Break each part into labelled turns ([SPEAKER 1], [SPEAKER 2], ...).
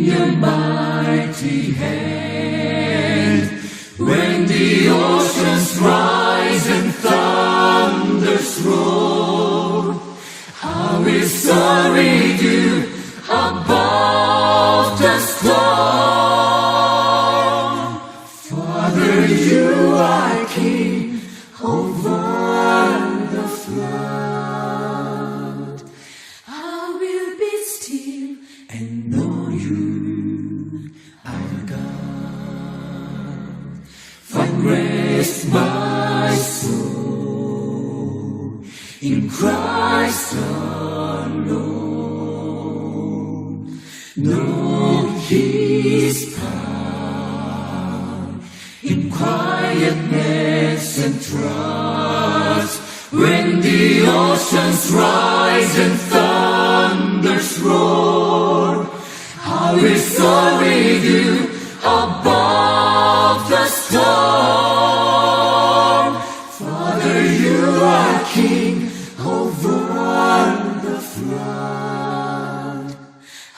[SPEAKER 1] your mighty hand. When the oceans rise and thunders roar, I will soar with you above the storm. Father, you are King over the flood. I will be still and know you are God. Find rest, my soul, in Christ alone. Know His power in quietness and trust. When the oceans rise and thunders roar, I will soar with you above the storm. Father, you are King over the flood.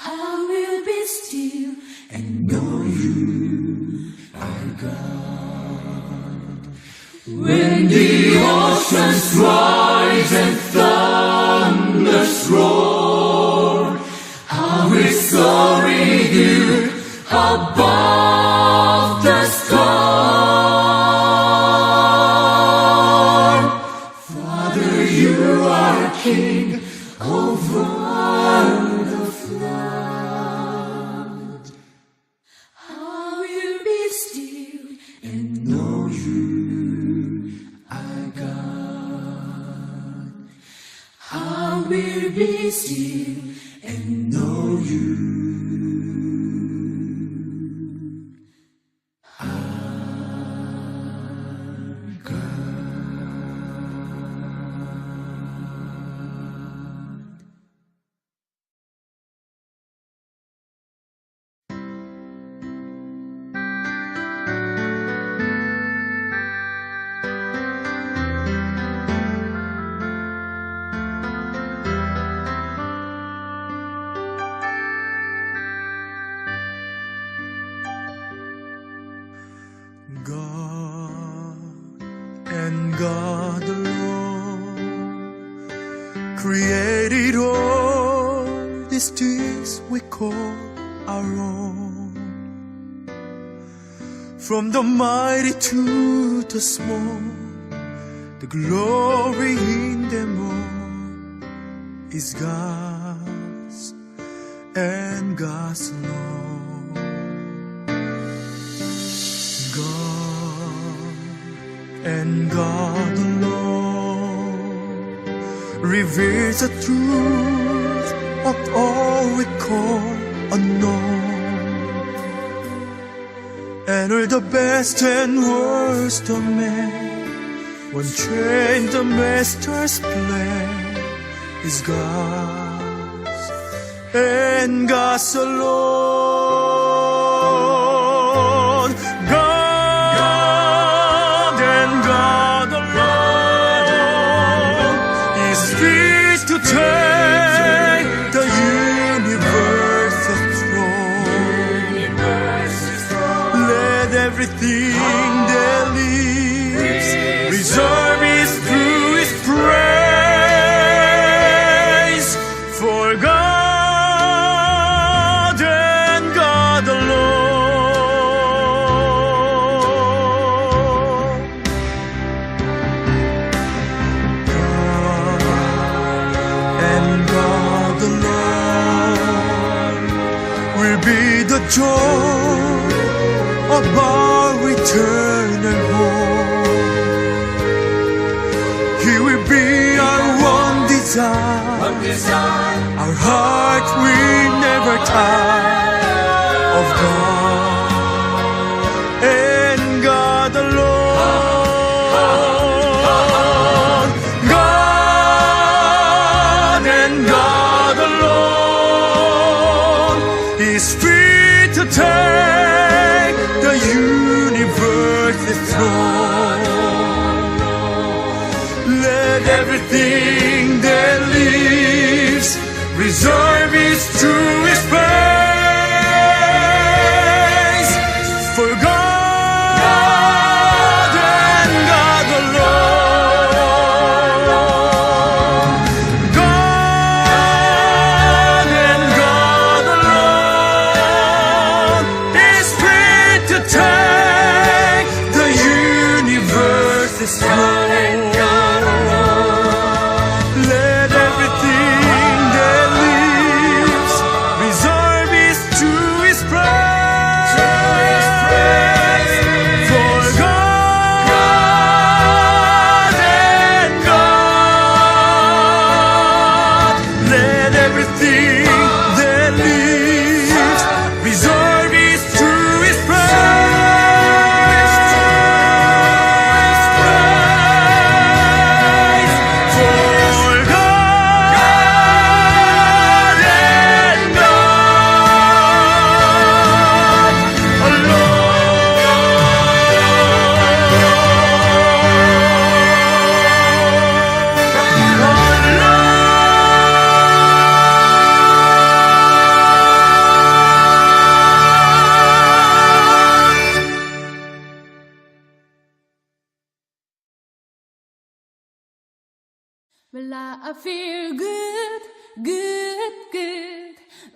[SPEAKER 1] I will be still and know you are God. When the oceans rise and thunders roar, I will soar with you above the storm. Father, you are King over the flood. I will be still and know you are God. I will be still and know you are God. God and God alone created all these things we call our own. From the mighty to the small, the glory in them all is God's and God's alone. God and God alone reveals the truth of all we call unknown, and all the best and worst of men, when trained the Master's plan is God's and God's alone. God and God alone is free to take the universe's throne. Let everything that lives reserve His through His praise. For God and God alone. God and God alone will be the joy of our eternal home. He will be our one desire. Our heart will never tire of God and God alone. God and God alone is free to take the universe's throne. Let everything that lives reserve His true His praise. Well, I feel good, good, good.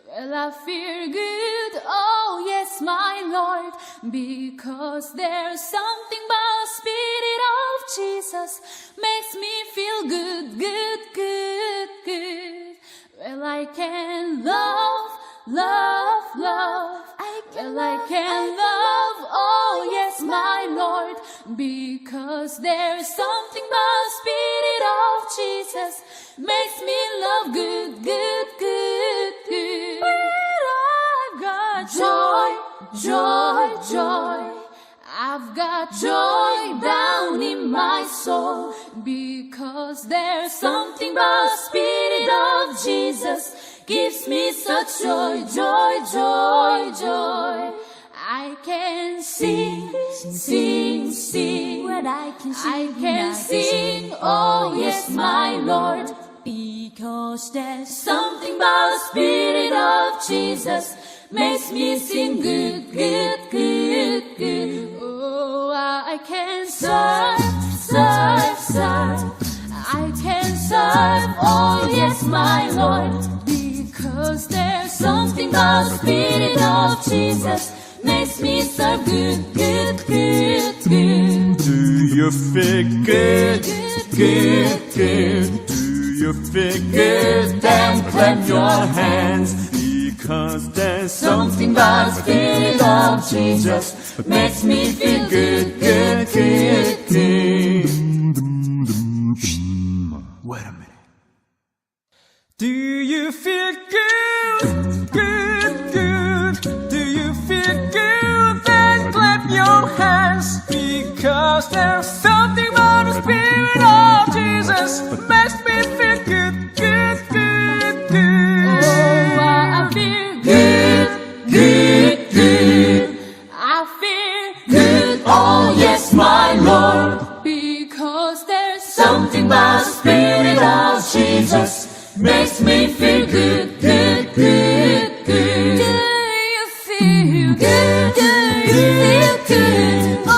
[SPEAKER 1] Well, I feel good, oh yes, my Lord, because there's something about the Spirit of Jesus makes me feel good, good, good, good. Well, I can love, love, love. Well, I can love, oh yes, my Lord, because there's something about the Spirit of Jesus makes me love good, good, good, good. Well, I've got joy, joy, joy. I've got joy down in my soul, because there's something about the Spirit of Jesus gives me such joy, joy, joy, joy. I can sing, sing, sing. When I can sing, oh yes, my Lord, because there's something about the Spirit of Jesus makes me sing good, good, good, good. Oh, I can serve, serve, serve. I can serve, oh yes, my Lord, because there's something about the Spirit of Jesus makes me serve good, good, good, good.
[SPEAKER 2] Do you feel good, good, good? Do you feel good? Then clap your hands, because there's something about the Spirit of Jesus makes me feel good, good, good, good. Wait a minute. Do you feel good, good, good? Do you feel good? Then clap your hands, because there's something about the Spirit of Jesus makes me feel good, good, good, good.
[SPEAKER 1] Oh, I feel good, good, good. I feel good, oh yes, my Lord, because there's something about the Spirit of Jesus makes me feel good, good, good, good. Do you feel good? Do you feel good? Oh,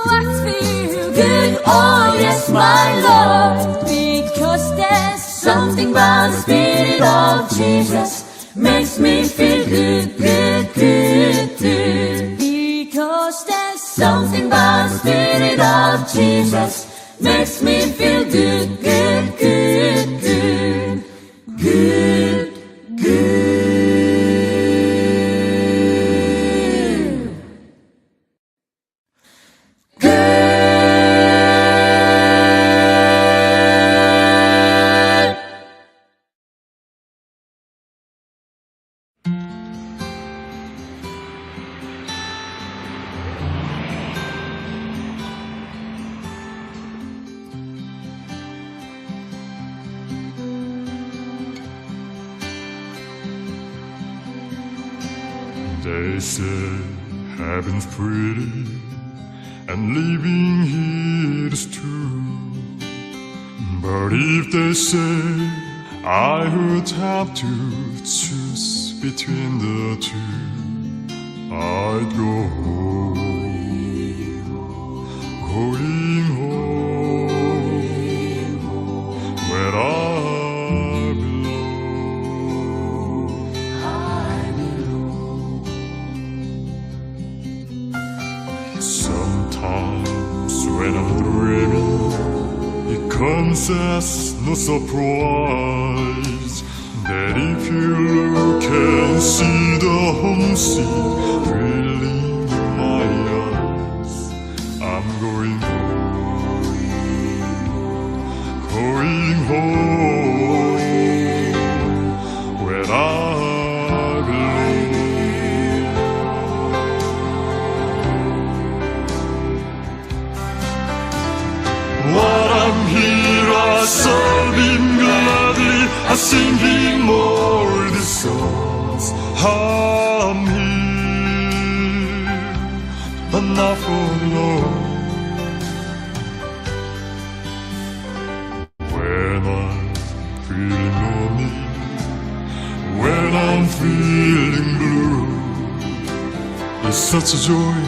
[SPEAKER 1] I feel good, oh yes, my Lord, because there's something about the Spirit of Jesus makes me feel good, good, good, good. Because there's something about the Spirit of Jesus makes me feel good, good, good, good. Good, good. Good.
[SPEAKER 3] They say heaven's pretty and living here is true. But if they say I would have to choose between the two, I'd go home, going home, where I belong. Sometimes when I'm dreaming, it comes as no surprise that if you look and see the homesick feeling in my eyes, I'm going home, where I belong. While I'm here, I serve Him gladly, I sing Him all the songs. I'm here, but not for long. When I'm feeling lonely, when I'm feeling blue, it's such a joy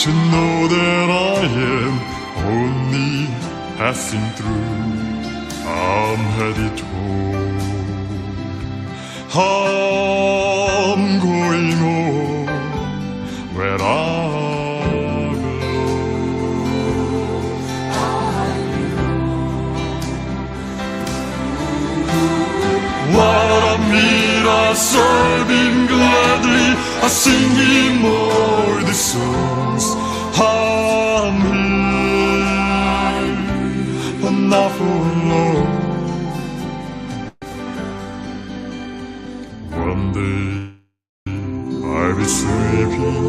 [SPEAKER 3] to know that I am only passing through. I'm headed home. I'm going home where I belong. What I mean, I serving gladly, I sing him all the songs. I'm here, but not for long. One day I'll be sleeping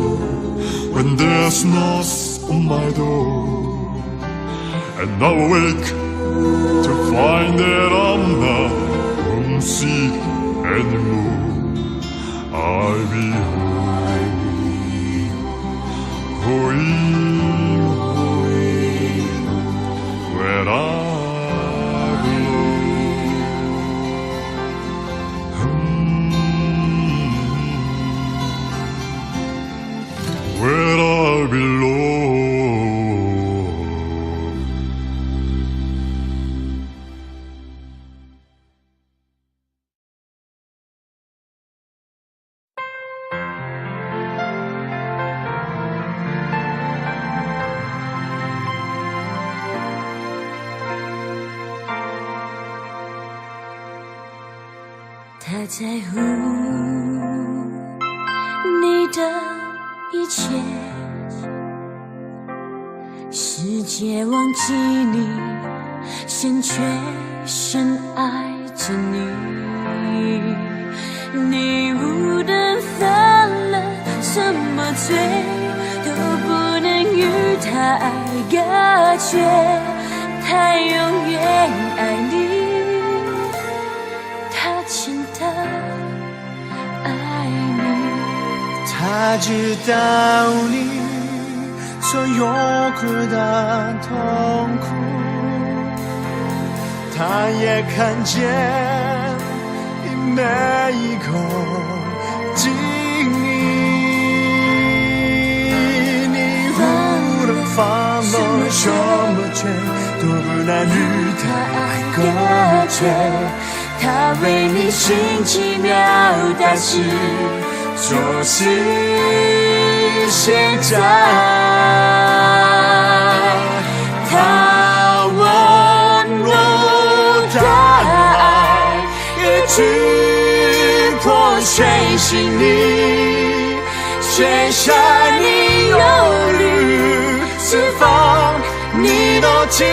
[SPEAKER 3] when there's knocks on my door, and I'll wake to find that I'm not homesick anymore. I'll be home, going where I belong. Where I belong.
[SPEAKER 1] 他在乎你的一切，世界忘记你，先全深爱着你。你无论犯了什么罪，都不能与他爱隔绝，他永远爱你，他真的爱你。
[SPEAKER 2] 他知道你所有苦的痛苦，他也看见你每一口经历。你无论犯了什么罪，都不能与他爱隔绝，他为你行奇妙大事，就是现在。他温柔的爱一直破碎心里，卸下你忧虑，释放你的自由。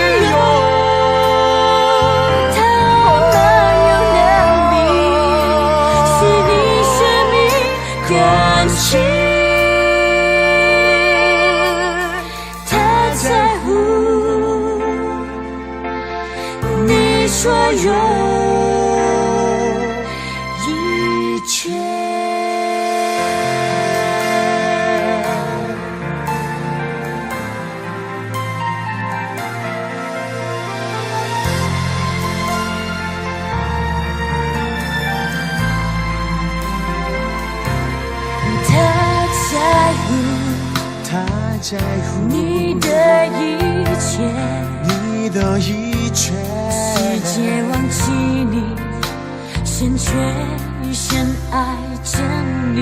[SPEAKER 1] 他在乎你所有一切。
[SPEAKER 2] 他在乎
[SPEAKER 1] 你的一切，
[SPEAKER 2] 你的一切，
[SPEAKER 1] 世界忘记你，先全深爱着你。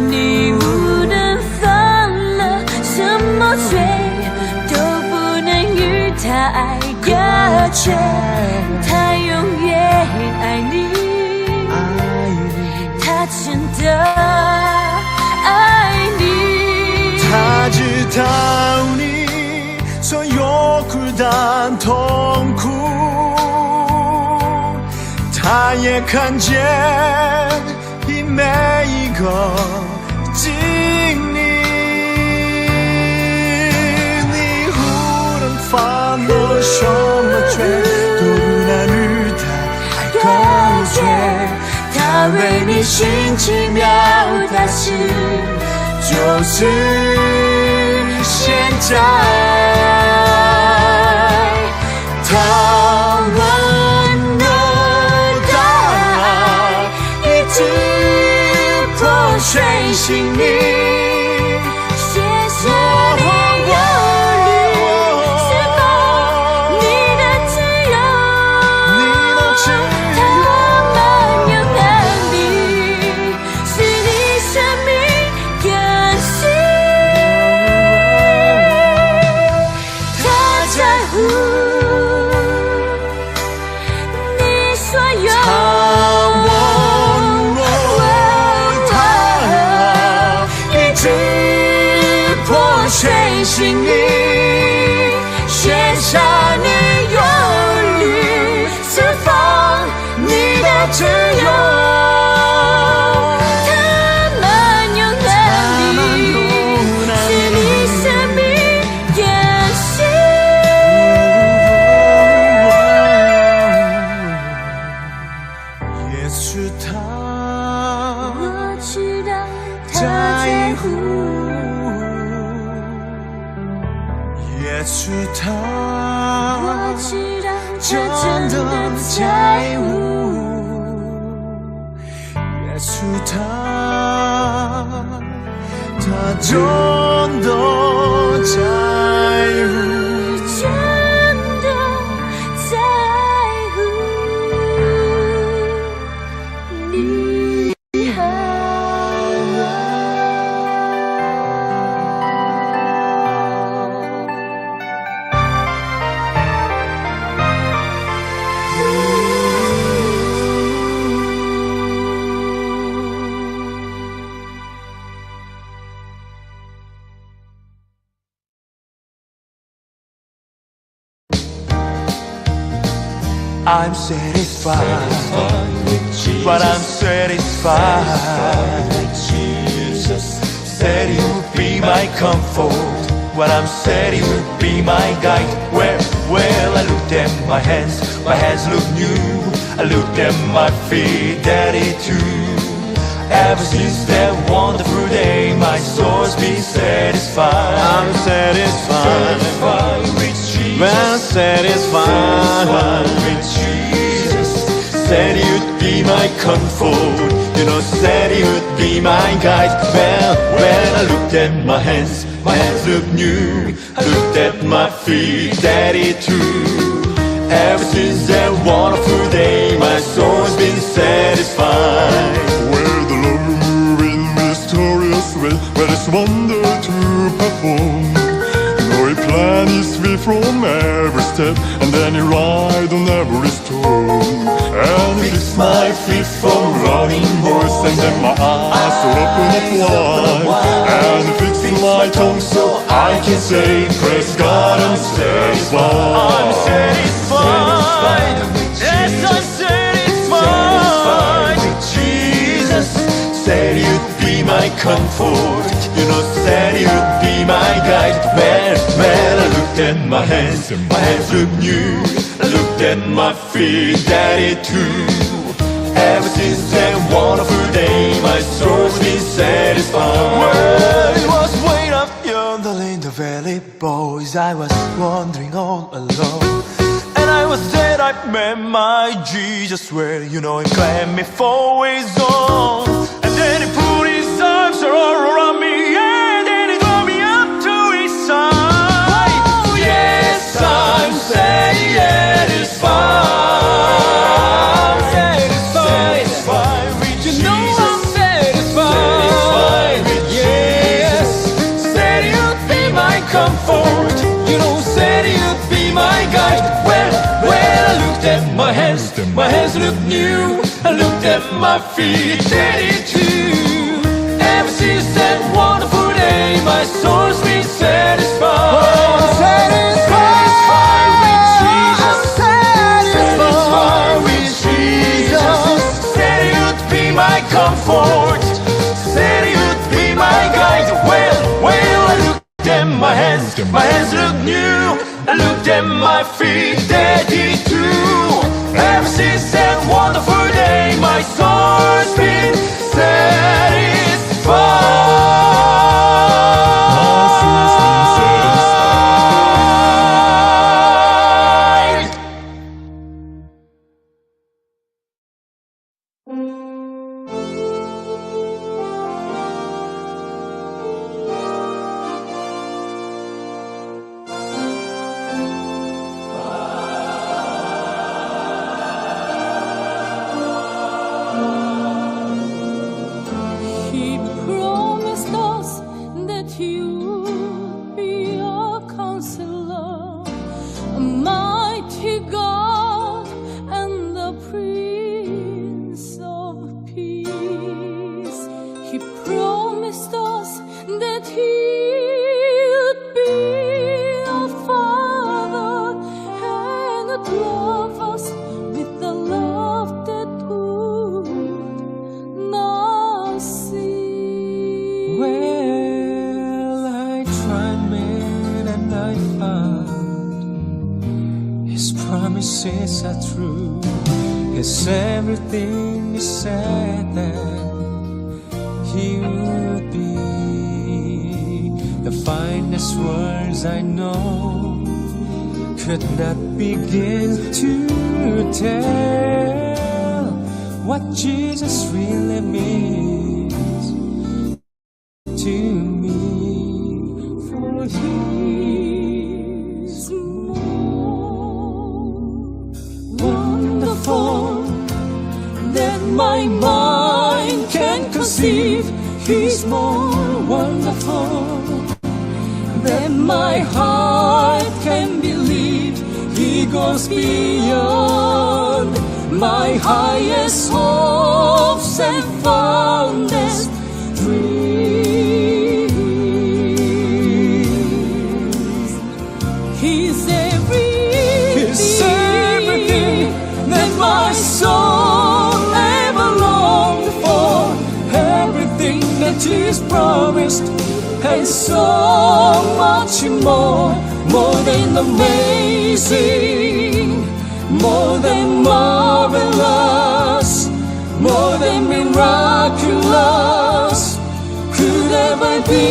[SPEAKER 1] 你无论犯了什么罪，都不能与他爱隔绝，他永远爱你，他真的爱你。
[SPEAKER 2] 他知道你所有苦的痛苦，他也看见你每一个经历。你无论犯了什么罪，都不能与他爱隔绝，他为你行奇妙大事，就是现在。他温柔的爱一直破碎心里，
[SPEAKER 1] 卸下你忧虑，释放你的自
[SPEAKER 2] 心里写下你忧虑，释放你的自由。
[SPEAKER 1] 他们有能力使你生命延续。
[SPEAKER 2] 也许他
[SPEAKER 1] 我知道他
[SPEAKER 2] 在
[SPEAKER 1] 在
[SPEAKER 2] 乎
[SPEAKER 1] 乎，
[SPEAKER 2] 也许他
[SPEAKER 1] 我知道
[SPEAKER 2] 真
[SPEAKER 1] 他真
[SPEAKER 2] 的
[SPEAKER 1] 的
[SPEAKER 2] 在
[SPEAKER 1] 在
[SPEAKER 2] 乎，
[SPEAKER 1] 乎。
[SPEAKER 2] 也许他真的在乎。
[SPEAKER 1] 真的在乎你和我。
[SPEAKER 2] I'm satisfied, but I'm satisfied with Jesus. Said He would be my comfort, but I'm said He would be my guide. Well, I looked at my hands look new. I looked at my feet, Daddy too. Ever since that wonderful day, my soul's been satisfied. I'm satisfied with Jesus. Well, satisfied with Jesus. Said You'd be my comfort, said You'd be my guide. Well, I looked at my hands look new. I looked at my feet, Daddy too. Ever since that wonderful day, my soul's been satisfied.
[SPEAKER 3] Where the Lord move in mysterious way, where His wonder to perform. He planned His way from every step, and then He ride on every storm. And He fixed my feet from running horse, and then my eyes are open up wide. And He fixed my tongue so I can say, praise God, I'm satisfied.
[SPEAKER 2] I'm satisfied. Yes, I'm satisfied with Jesus. Said You'd be my comfort, said You'd be my guide. Man, I looked at my hands look new. I looked at my feet, Daddy too. Ever since that wonderful day, my soul's been satisfied. Well, it was way up yonder in the valley, boys. I was wandering all alone, and I was there I met my Jesus. Well, He claimed me for His own. And then He put His arms all around me, and then He drew me up to His side. Oh, yes, I'm satisfied. Satisfied with Jesus. I'm satisfied with Jesus. Said You'd be my comfort, said You'd be my guide. Well, I looked at my hands look new. I looked at my feet, Daddy too. Ever since that wonderful day, my soul's been satisfied. Satisfied with Jesus. Satisfied with Jesus. Said You'd be my comfort, said You'd be my guide. Well, I looked at my hands look new. I looked at my feet, Daddy too. Ever since that wonderful day, my soul's been satisfied.
[SPEAKER 1] He promised us that He would be our counselor, a mighty God and the Prince of Peace. He promised us that He would be
[SPEAKER 2] promises are true. Is everything He said that He would be. The finest words I know could not begin to tell what Jesus really means to me. For He's more wonderful than my mind can conceive. He's more wonderful than my heart can believe. He goes beyond my highest hopes and fondest dreams. He's everything that my soul ever longed for, everything that He's promised, and so much more. More than amazing, more than marvelous, more than miraculous could ever be.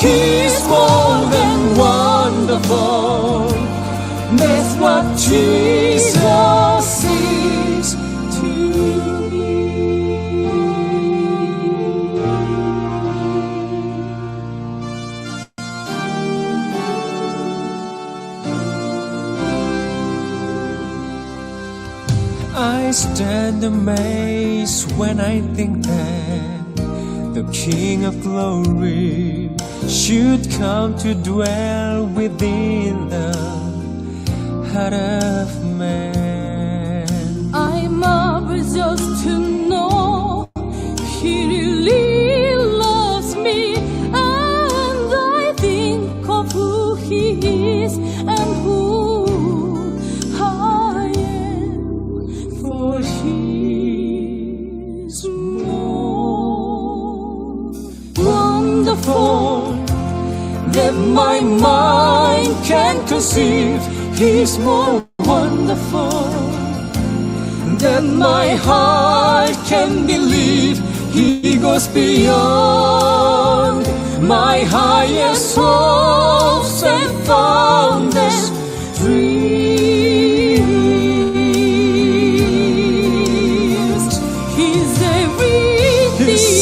[SPEAKER 2] He's more than wonderful. That's what Jesus is to me. I stand amazed when I think that the King of Glory should come to dwell within the heart of man.
[SPEAKER 1] I marvel just to know He really loves me, and I think of who He is and who I am. For He's more wonderful than my mind can conceive. He's more wonderful than my heart can believe. He goes beyond my highest hopes and fondest dreams. He's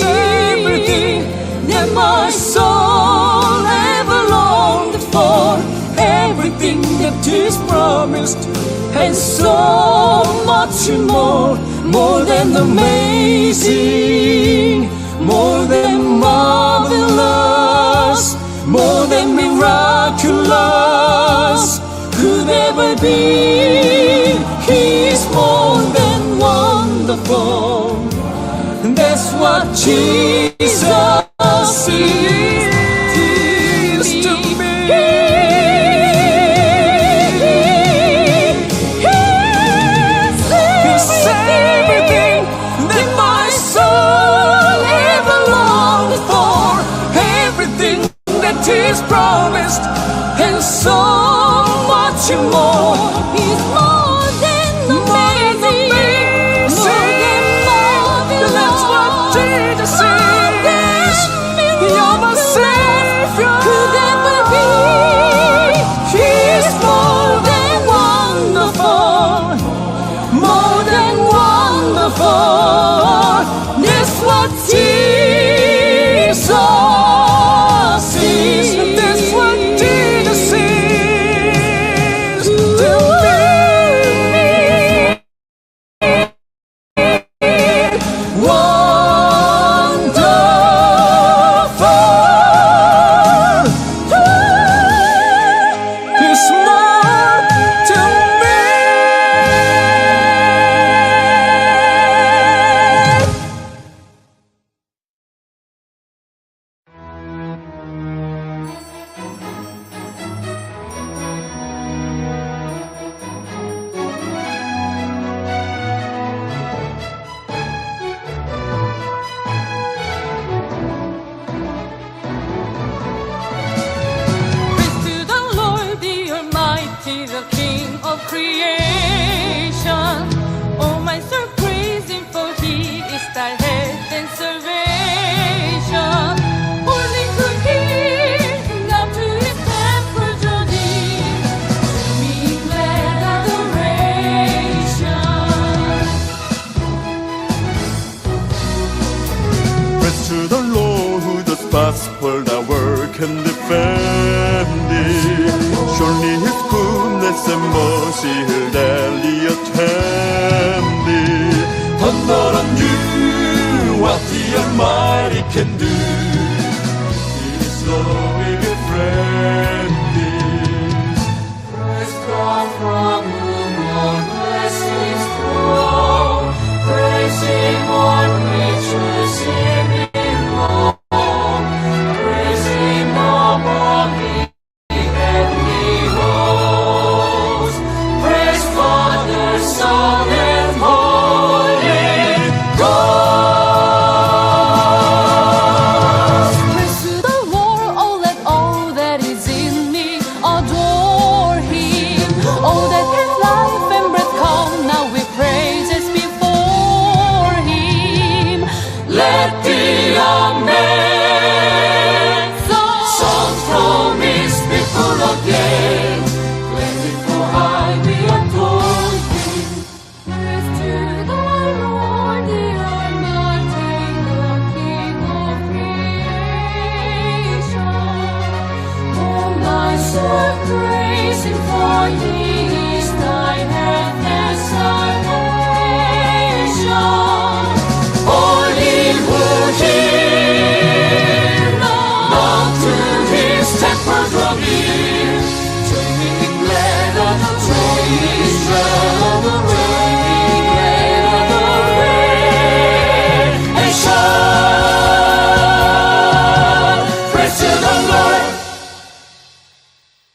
[SPEAKER 1] everything that my soul ever longed for, everything that He's promised, and so much more. More than amazing, more than marvelous, more than miraculous could ever be. He's more than wonderful. That's what Jesus is to me. He's promised, and so much more. He's more than amazing, more than marvelous. That's what Jesus is. of creation. Oh, my soul praise Him, for He is thy head and salvation. Holy to Him, love to His temple journey, me glad adoration.
[SPEAKER 3] Praise to the Lord who does gospel thy work and defend thee. Surely His goodness and mercy He'll daily attend thee. Thunder on you, what the Almighty can do. His love will befriend thee. Praise God from